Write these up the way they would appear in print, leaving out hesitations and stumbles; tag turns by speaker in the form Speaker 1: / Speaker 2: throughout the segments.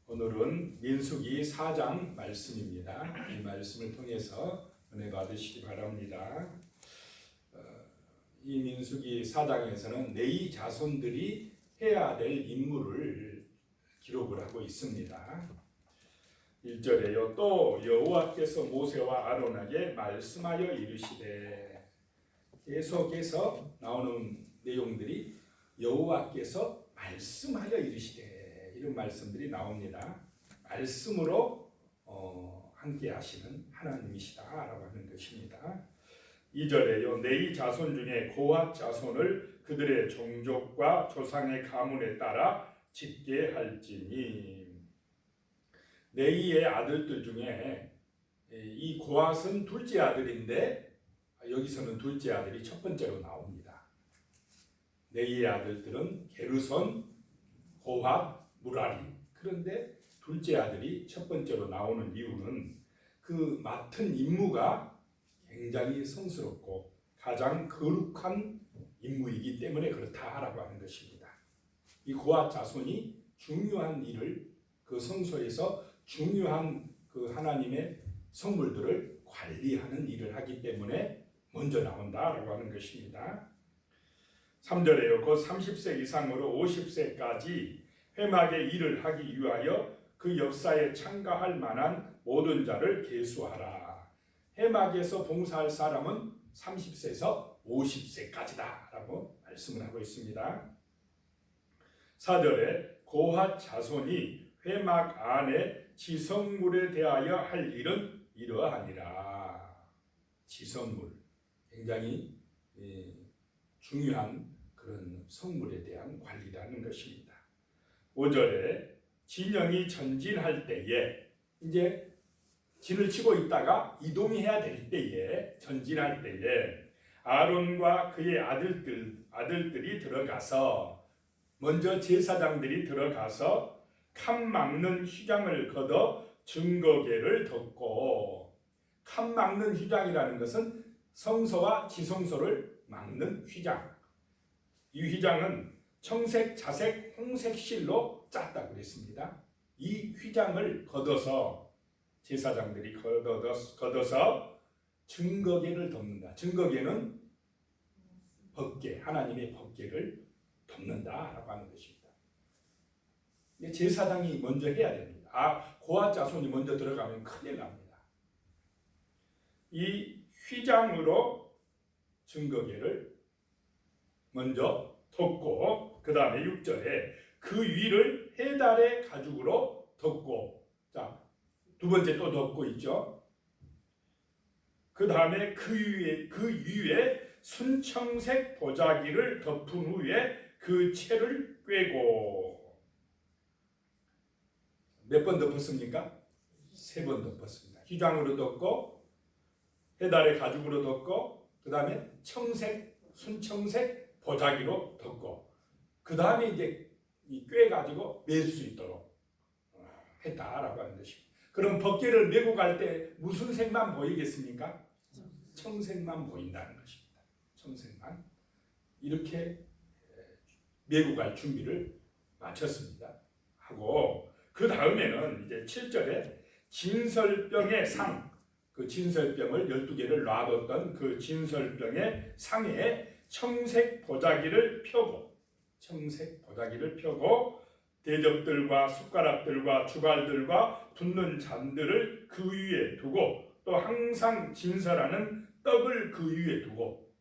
Speaker 1: 오늘은 민수기 4장 말씀입니다. 이 말씀을 통해서 은혜 받으시기 바랍니다. 이 민수기 4장에서는 네이 자손들이 해야 될 임무를 기록을 하고 있습니다. 1절에요. 또 여호와께서 모세와 아론에게 말씀하여 이르시되, 계속해서 나오는 내용들이 여호와께서 말씀하여 이르시되 이런 말씀들이 나옵니다. 말씀으로 함께 하시는 하나님이시다라고 하는 것입니다. 2절에요. 네이 자손 중에 고핫 자손을 그들의 종족과 조상의 가문에 따라 짓게 할지니. 네이의 아들들 중에 이 고핫은 둘째 아들인데 여기서는 둘째 아들이 첫 번째로 나옵니다. 네이의 아들들은 게르손, 고핫, 무라리. 그런데 둘째 아들이 첫 번째로 나오는 이유는 그 맡은 임무가 굉장히 성스럽고 가장 거룩한 임무이기 때문에 그렇다라고 하는 것입니다. 이 고핫 자손이 중요한 일을, 그 성소에서 중요한 그 하나님의 성물들을 관리하는 일을 하기 때문에 먼저 나온다라고 하는 것입니다. 3절에요. 곧 30세 이상으로 50세까지 회막의 일을 하기 위하여 그 역사에 참가할 만한 모든 자를 계수하라. 회막에서 봉사할 사람은 30세에서 50세까지다 라고 말씀을 하고 있습니다. 4절에 고핫 자손이 회막 안에 지성물에 대하여 할 일은 이러하니라. 지성물, 굉장히 중요한 그런 성물에 대한 관리라는 것입니다. 5절에 진영이 전진할 때에, 이제 진을 치고 있다가 이동해야 될 때에, 전진할 때에 아론과 그의 아들들이 들어가서, 먼저 제사장들이 들어가서 칸 막는 휘장을 걷어 증거궤를 덮고, 칸 막는 휘장이라는 것은 성소와 지성소를 막는 휘장. 이 휘장은 청색, 자색, 홍색 실로 짰다고 그랬습니다. 이 휘장을 걷어서 제사장들이 걷어서 증거궤를 덮는다. 증거궤는 법궤, 하나님의 법궤를 덮는다라고 하는 것입니다. 제사장이 먼저 해야 됩니다. 고핫 자손이 먼저 들어가면 큰일 납니다. 이 휘장으로 증거궤를 먼저 덮고, 그 다음에 6절에 그 위를 해달의 가죽으로 덮고, 자, 두 번째 또 덮고 있죠. 그 다음에 그 위에 순청색 보자기를 덮은 후에 그 채를 꿰고. 몇 번 덮었습니까? 3번 덮었습니다. 휘장으로 덮고, 해달의 가죽으로 덮고, 그 다음에 순청색 보자기로 덮고, 그 다음에 이제 꿰가지고 맬 수 있도록 했다라고 하는 것입니다. 그럼 법궤를 메고 갈 때 무슨 색만 보이겠습니까? 청색만 보인다는 것입니다. 청색만. 이렇게 메고 갈 준비를 마쳤습니다. 하고, 그 다음에는 이제 7절에 진설병의 상, 그 진설병을 12개를 놔뒀던 그 진설병의 상에 청색 보자기를 펴고, 대접들과 숟가락들과 주갈들과 붓는 잔들을 그 위에 두고, 또 항상 진설하는 떡을 그 위에 두고,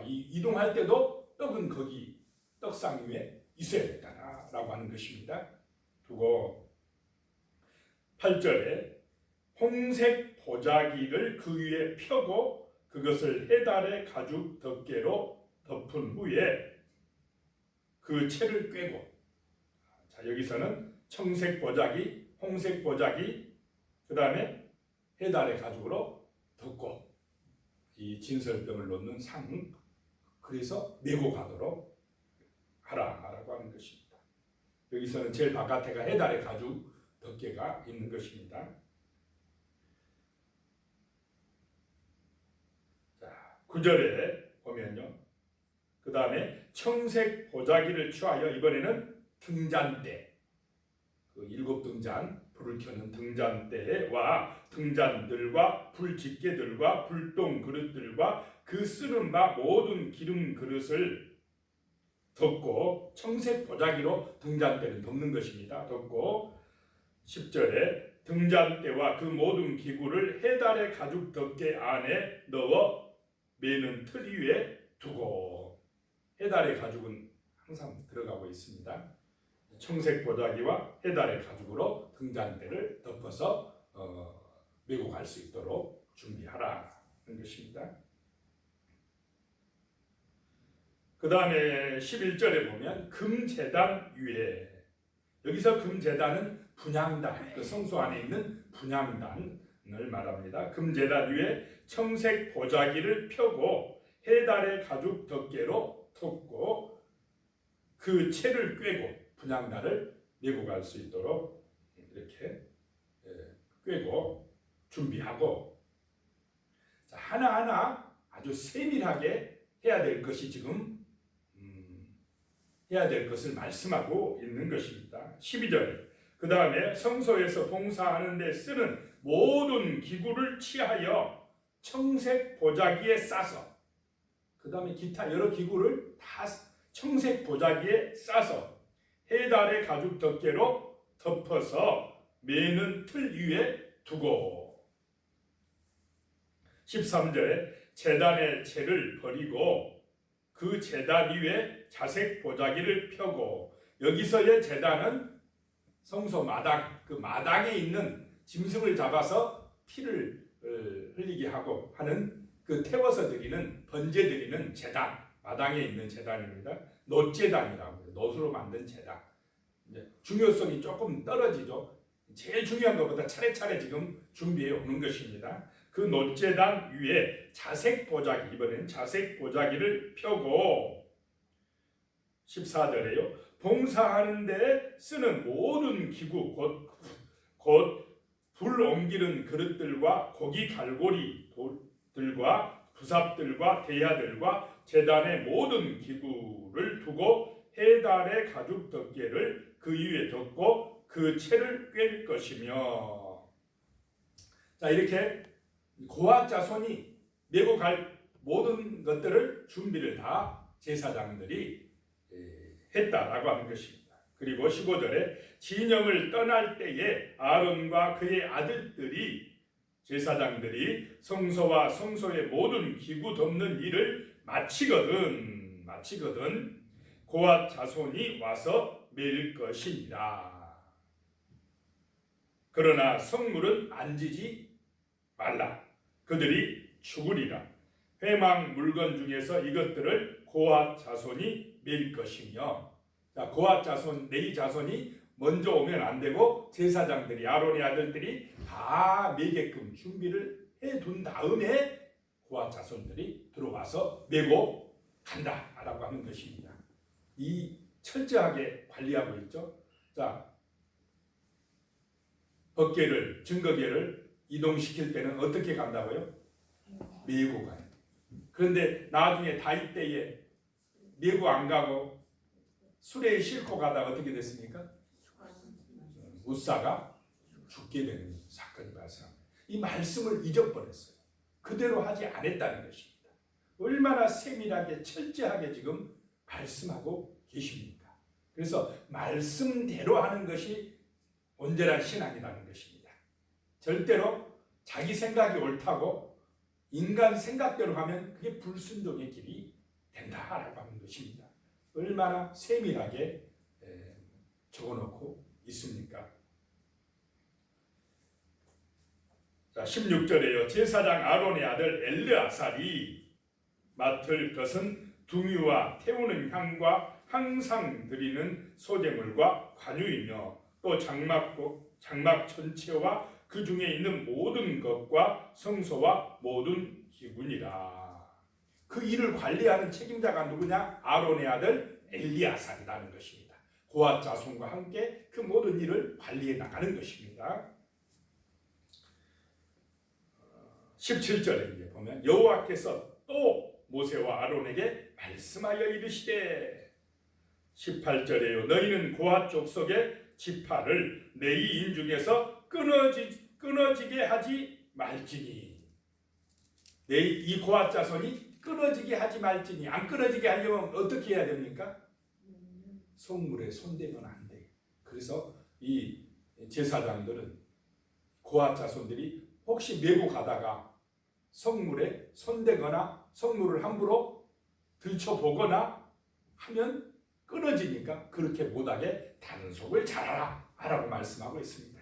Speaker 1: 이동할 때도 떡은 거기 떡상 위에 있어야 된다라고 하는 것입니다. 두고, 8절에 홍색 보자기를 그 위에 펴고 그것을 해달의 가죽 덮개로 덮은 후에 그 채를 꿰고, 자, 여기서는 청색 보자기, 홍색 보자기, 그 다음에 해달의 가죽으로 덮고, 이 진설병을 놓는 상, 그래서 메고 가도록 하라라고 하는 것입니다. 여기서는 제일 바깥에가 해달의 가죽 덮개가 있는 것입니다. 자, 9절에 보면요. 그 다음에 청색 보자기를 취하여, 이번에는 등잔대, 그 그 일곱 등잔, 불을 켜는 등잔대와 등잔들과 불집게들과 불똥 그릇들과 그 쓰는 바 모든 기름 그릇을 덮고 청색 보자기로 등잔대를 덮는 것입니다. 덮고 10절에 등잔대와 그 모든 기구를 해달의 가죽 덮개 안에 넣어 매는 틀 위에 두고, 해달의 가죽은 항상 들어가고 있습니다. 청색 보자기와 해달의 가죽으로 등잔대를 덮어서 메고 갈 수 있도록 준비하라 하는 것입니다. 그 다음에 11절에 보면 금제단 위에, 여기서 금제단은 분향단, 그 성소 안에 있는 분향단을 말합니다. 금제단 위에 청색 보자기를 펴고 해달의 가죽 덮개로 덮고 그 채를 꿰고 분향단을 메고 갈 수 있도록 이렇게 꿰고 준비하고, 하나하나 아주 세밀하게 해야 될 것이 지금 해야 될 것을 말씀하고 있는 것입니다. 12절, 그 다음에 성소에서 봉사하는 데 쓰는 모든 기구를 취하여 청색 보자기에 싸서, 그 다음에 기타 여러 기구를 다 청색 보자기에 싸서 해달의 가죽 덮개로 덮어서 매는 틀 위에 두고, 13절에 제단의 채를 버리고 그 제단 위에 자색 보자기를 펴고, 여기서의 제단은 성소 마당, 그 마당에 있는 짐승을 잡아서 피를 흘리게 하고 하는 그 태워서 드리는, 번제 드리는 제단, 마당에 있는 제단입니다. 놋제단이라고 해요. 놋으로 만든 제단. 중요성이 조금 떨어지죠. 제일 중요한 것보다 차례차례 지금 준비해 오는 것입니다. 그 놋제단 위에 자색 보자기, 이번엔 자색 보자기를 펴고, 14절에요. 봉사하는 데 쓰는 모든 기구, 곧 불 옮기는 그릇들과 고기 갈고리들과 부삽들과 대야들과 제단의 모든 기구를 두고 해달의 가죽 덮개를 그 위에 덮고 그 채를 꿰 것이며. 자, 이렇게 고아 자손이 메고 갈 모든 것들을 준비를 다 제사장들이 했다라고 하는 것입니다. 그리고 15절에 진영을 떠날 때에 아론과 그의 아들들이, 제사장들이 성소와 성소의 모든 기구 덮는 일을 마치거든 고앗 자손이 와서 맬 것이니라. 그러나 성물은 만지지 말라. 그들이 죽으리라. 회막 물건 중에서 이것들을 고앗 자손이 맬 것이며. 자, 고앗 자손, 레위 자손이 먼저 오면 안 되고 제사장들이, 아론의 아들들이 다 매게끔 준비를 해둔 다음에 고앗 자손들이 들어와서 메고 간다라고 하는 것입니다. 이 철저하게 관리하고 있죠. 자, 법궤를, 증거궤를 이동시킬 때는 어떻게 간다고요? 메고 가요. 그런데 나중에 다윗 때에 메고 안 가고 수레에 싣고 가다가 어떻게 됐습니까? 우사가 죽게 되는 사건이 발생합니다. 이 말씀을 잊어버렸어요. 그대로 하지 않았다는 것입니다. 얼마나 세밀하게 철저하게 지금 말씀하고 계십니까? 그래서 말씀대로 하는 것이 온전한 신앙이라는 것입니다. 절대로 자기 생각이 옳다고 인간 생각대로 하면 그게 불순종의 길이 된다라고 하는 것입니다. 얼마나 세밀하게 적어놓고 있습니까? 자, 16절에요. 제사장 아론의 아들 엘르아살이 맡을 것은 둥이와 태우는 향과 항상 드리는 소제물과 관유이며, 또 장막 전체와 그 중에 있는 모든 것과 성소와 모든 기구니라. 그 일을 관리하는 책임자가 누구냐? 아론의 아들 엘리아살이라는 것입니다. 고앗 자손과 함께 그 모든 일을 관리해 나가는 것입니다. 17절에 이제 보면 여호와께서 또 모세와 아론에게 말씀하여 이르시되, 18절에요. 너희는 고앗 족속의 지파를 레위인 중에서 끊어지게 하지 말지니. 이 고앗 자손이 끊어지게 하지 말지니. 안 끊어지게 하려면 어떻게 해야 됩니까? 성물에 손대면 안 돼. 그래서 이 제사장들은 고앗 자손들이 혹시 메고 가다가 성물에 손대거나 성물을 함부로 들춰보거나 하면 끊어지니까 그렇게 못하게 단속을 잘하라 라고 말씀하고 있습니다.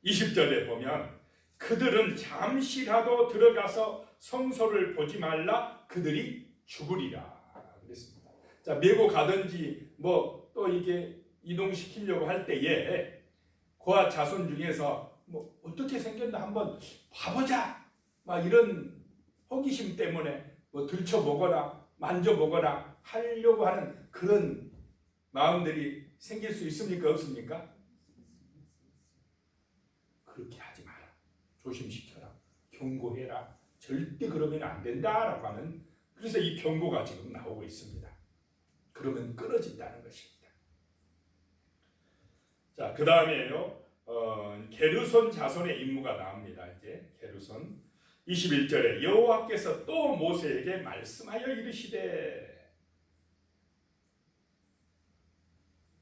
Speaker 1: 20절에 보면 그들은 잠시라도 들어가서 성소를 보지 말라 그들이 죽으리라 그랬습니다. 자, 메고 가든지 뭐 또 이게 이동시키려고 할 때에 고앗 자손 중에서 뭐 어떻게 생겼나 한번 봐보자 막 이런 호기심 때문에 뭐 들춰보거나 만져보거나 하려고 하는 그런 마음들이 생길 수 있습니까? 없습니까? 그렇게 하지 마라. 조심시켜라. 경고해라. 절대 그러면 안 된다라고 하는, 그래서 이 경고가 지금 나오고 있습니다. 그러면 끊어진다는 것입니다. 자, 그 다음에요. 게르손 자손의 임무가 나옵니다. 이제 게르손 21절에 여호와께서 또 모세에게 말씀하여 이르시되,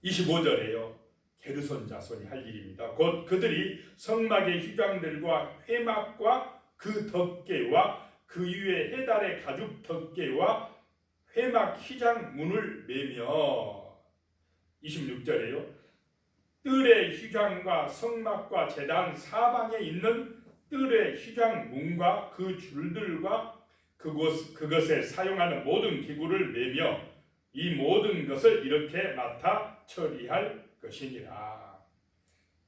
Speaker 1: 25절에요. 게르손 자손이 할 일입니다. 곧 그들이 성막의 휘장들과 회막과 그 덮개와 그 위에 해달의 가죽 덮개와 회막 휘장 문을 매며, 26절에요. 뜰의 휘장과 성막과 제단 사방에 있는 뜰의 휘장 문과 그 줄들과 그것에 사용하는 모든 기구를 매며 이 모든 것을 이렇게 맡아 처리할 것이니라.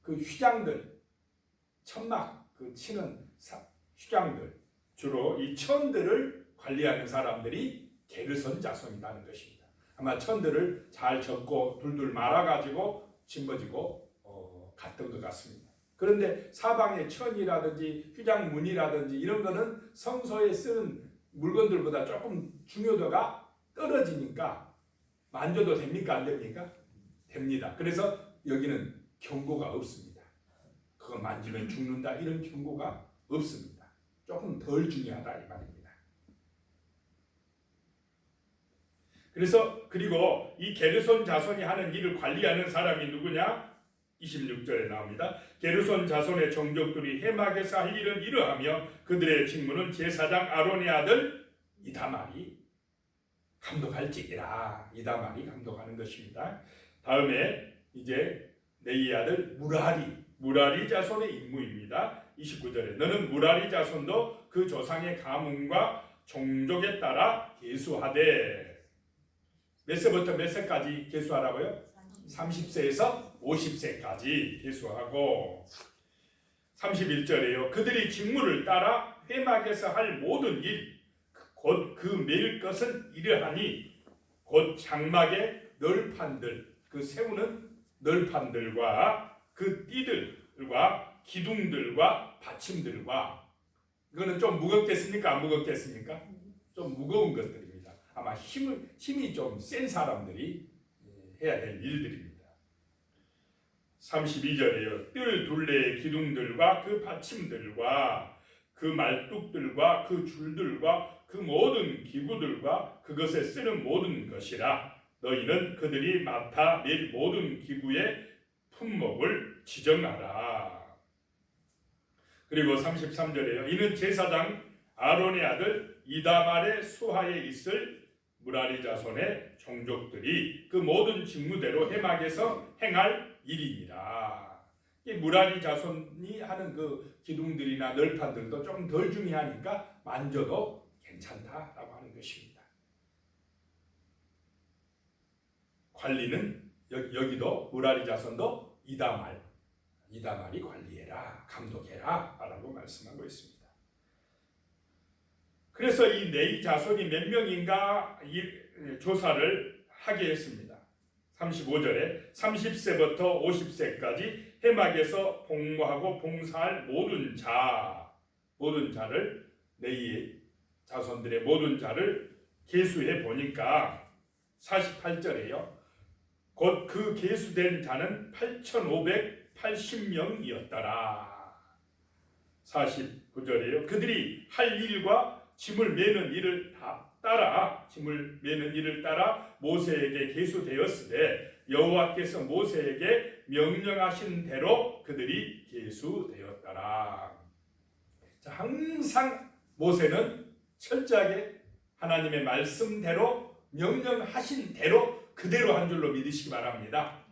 Speaker 1: 그 휘장들, 천막 그 치는 휘장들, 주로 이 천들을 관리하는 사람들이 게르손 자손이라는 것입니다. 아마 천들을 잘 접고 둘둘 말아가지고 짊어지고 갔던 것 같습니다. 그런데 사방의 천이라든지 휘장문이라든지 이런 거는 성소에 쓰는 물건들보다 조금 중요도가 떨어지니까 만져도 됩니까? 안 됩니까? 됩니다. 그래서 여기는 경고가 없습니다. 그거 만지면 죽는다 이런 경고가 없습니다. 조금 덜 중요하다 이 말입니다. 그래서 그리고 이 게르손 자손이 하는 일을 관리하는 사람이 누구냐? 26절에 나옵니다. 게르손 자손의 종족들이 해막에서 할 일은 이러하며 그들의 직무는 제사장 아론의 아들 이다말이 감독할지니라. 이다말이 감독하는 것입니다. 다음에 이제 네의 아들 무라리 자손의 임무입니다. 29절에 너는 무라리 자손도 그 조상의 가문과 종족에 따라 계수하되, 몇 세부터 몇 세까지 계수하라고요? 30세에서 50세까지 계수하고, 31절에요. 그들이 직무를 따라 회막에서 할 모든 일, 곧 그 매일 것은 이러하니, 곧 장막의 널판들, 그 세우는 널판들과 그 띠들과 기둥들과 받침들과, 이거는 좀 무겁겠습니까? 안 무겁겠습니까? 좀 무거운 것들입니다. 아마 힘이 좀 센 사람들이 해야 될 일들입니다. 32절에요. 뜰 둘레의 기둥들과 그 받침들과 그 말뚝들과 그 줄들과 그 모든 기구들과 그것에 쓰는 모든 것이라. 너희는 그들이 맡아 낼 모든 기구의 품목을 지정하라. 그리고 33절에요. 이는 제사장 아론의 아들 이다말의 수하에 있을 무라리 자손의 종족들이 그 모든 직무대로 해막에서 행할 일이니라. 이 무라리 자손이 하는 그 기둥들이나 널판들도 좀 덜 중요하니까 만져도 괜찮다라고 하는 것입니다. 관리는 여기도 무라리 자손도 이다말이 관리해라, 감독해라 라고 말씀하고 있습니다. 그래서 이 네이 자손이 몇 명인가 조사를 하게 했습니다. 35절에 30세부터 50세까지 해막에서 복무하고 봉사할 모든 자를, 네이 자손들의 모든 자를 계수해 보니까 48절에요. 곧 그 계수된 자는 8,580명이었더라. 49절에요. 그들이 할 일과 짐을 매는 일을 따라 모세에게 계수되었으되 여호와께서 모세에게 명령하신 대로 그들이 계수되었더라. 자, 항상 모세는 철저하게 하나님의 말씀대로 명령하신 대로 그대로 한 줄로 믿으시기 바랍니다.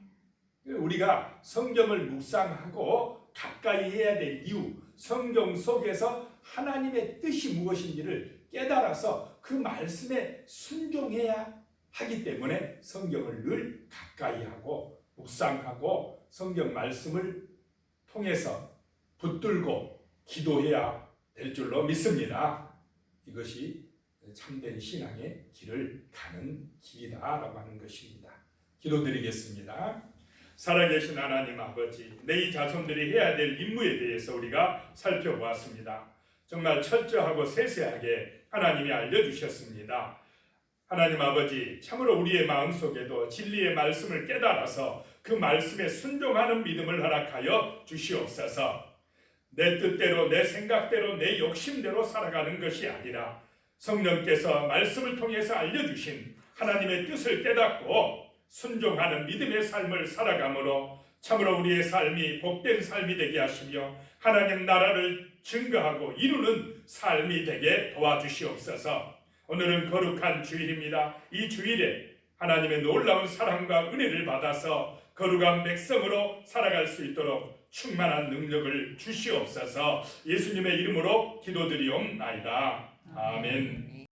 Speaker 1: 우리가 성경을 묵상하고 가까이 해야 될 이유, 성경 속에서 하나님의 뜻이 무엇인지를 깨달아서 그 말씀에 순종해야 하기 때문에 성경을 늘 가까이 하고 묵상하고 성경 말씀을 통해서 붙들고 기도해야 될 줄로 믿습니다. 이것이 참된 신앙의 길을 가는 길이다라고 하는 것입니다. 기도드리겠습니다. 살아계신 하나님 아버지, 내 자손들이 해야 될 임무에 대해서 우리가 살펴보았습니다. 정말 철저하고 세세하게 하나님이 알려주셨습니다. 하나님 아버지, 참으로 우리의 마음속에도 진리의 말씀을 깨달아서 그 말씀에 순종하는 믿음을 허락하여 주시옵소서. 내 뜻대로, 내 생각대로, 내 욕심대로 살아가는 것이 아니라 성령께서 말씀을 통해서 알려주신 하나님의 뜻을 깨닫고 순종하는 믿음의 삶을 살아감으로 참으로 우리의 삶이 복된 삶이 되게 하시며 하나님 나라를 증거하고 이루는 삶이 되게 도와주시옵소서. 오늘은 거룩한 주일입니다. 이 주일에 하나님의 놀라운 사랑과 은혜를 받아서 거룩한 백성으로 살아갈 수 있도록 충만한 능력을 주시옵소서. 예수님의 이름으로 기도드리옵나이다. 아멘.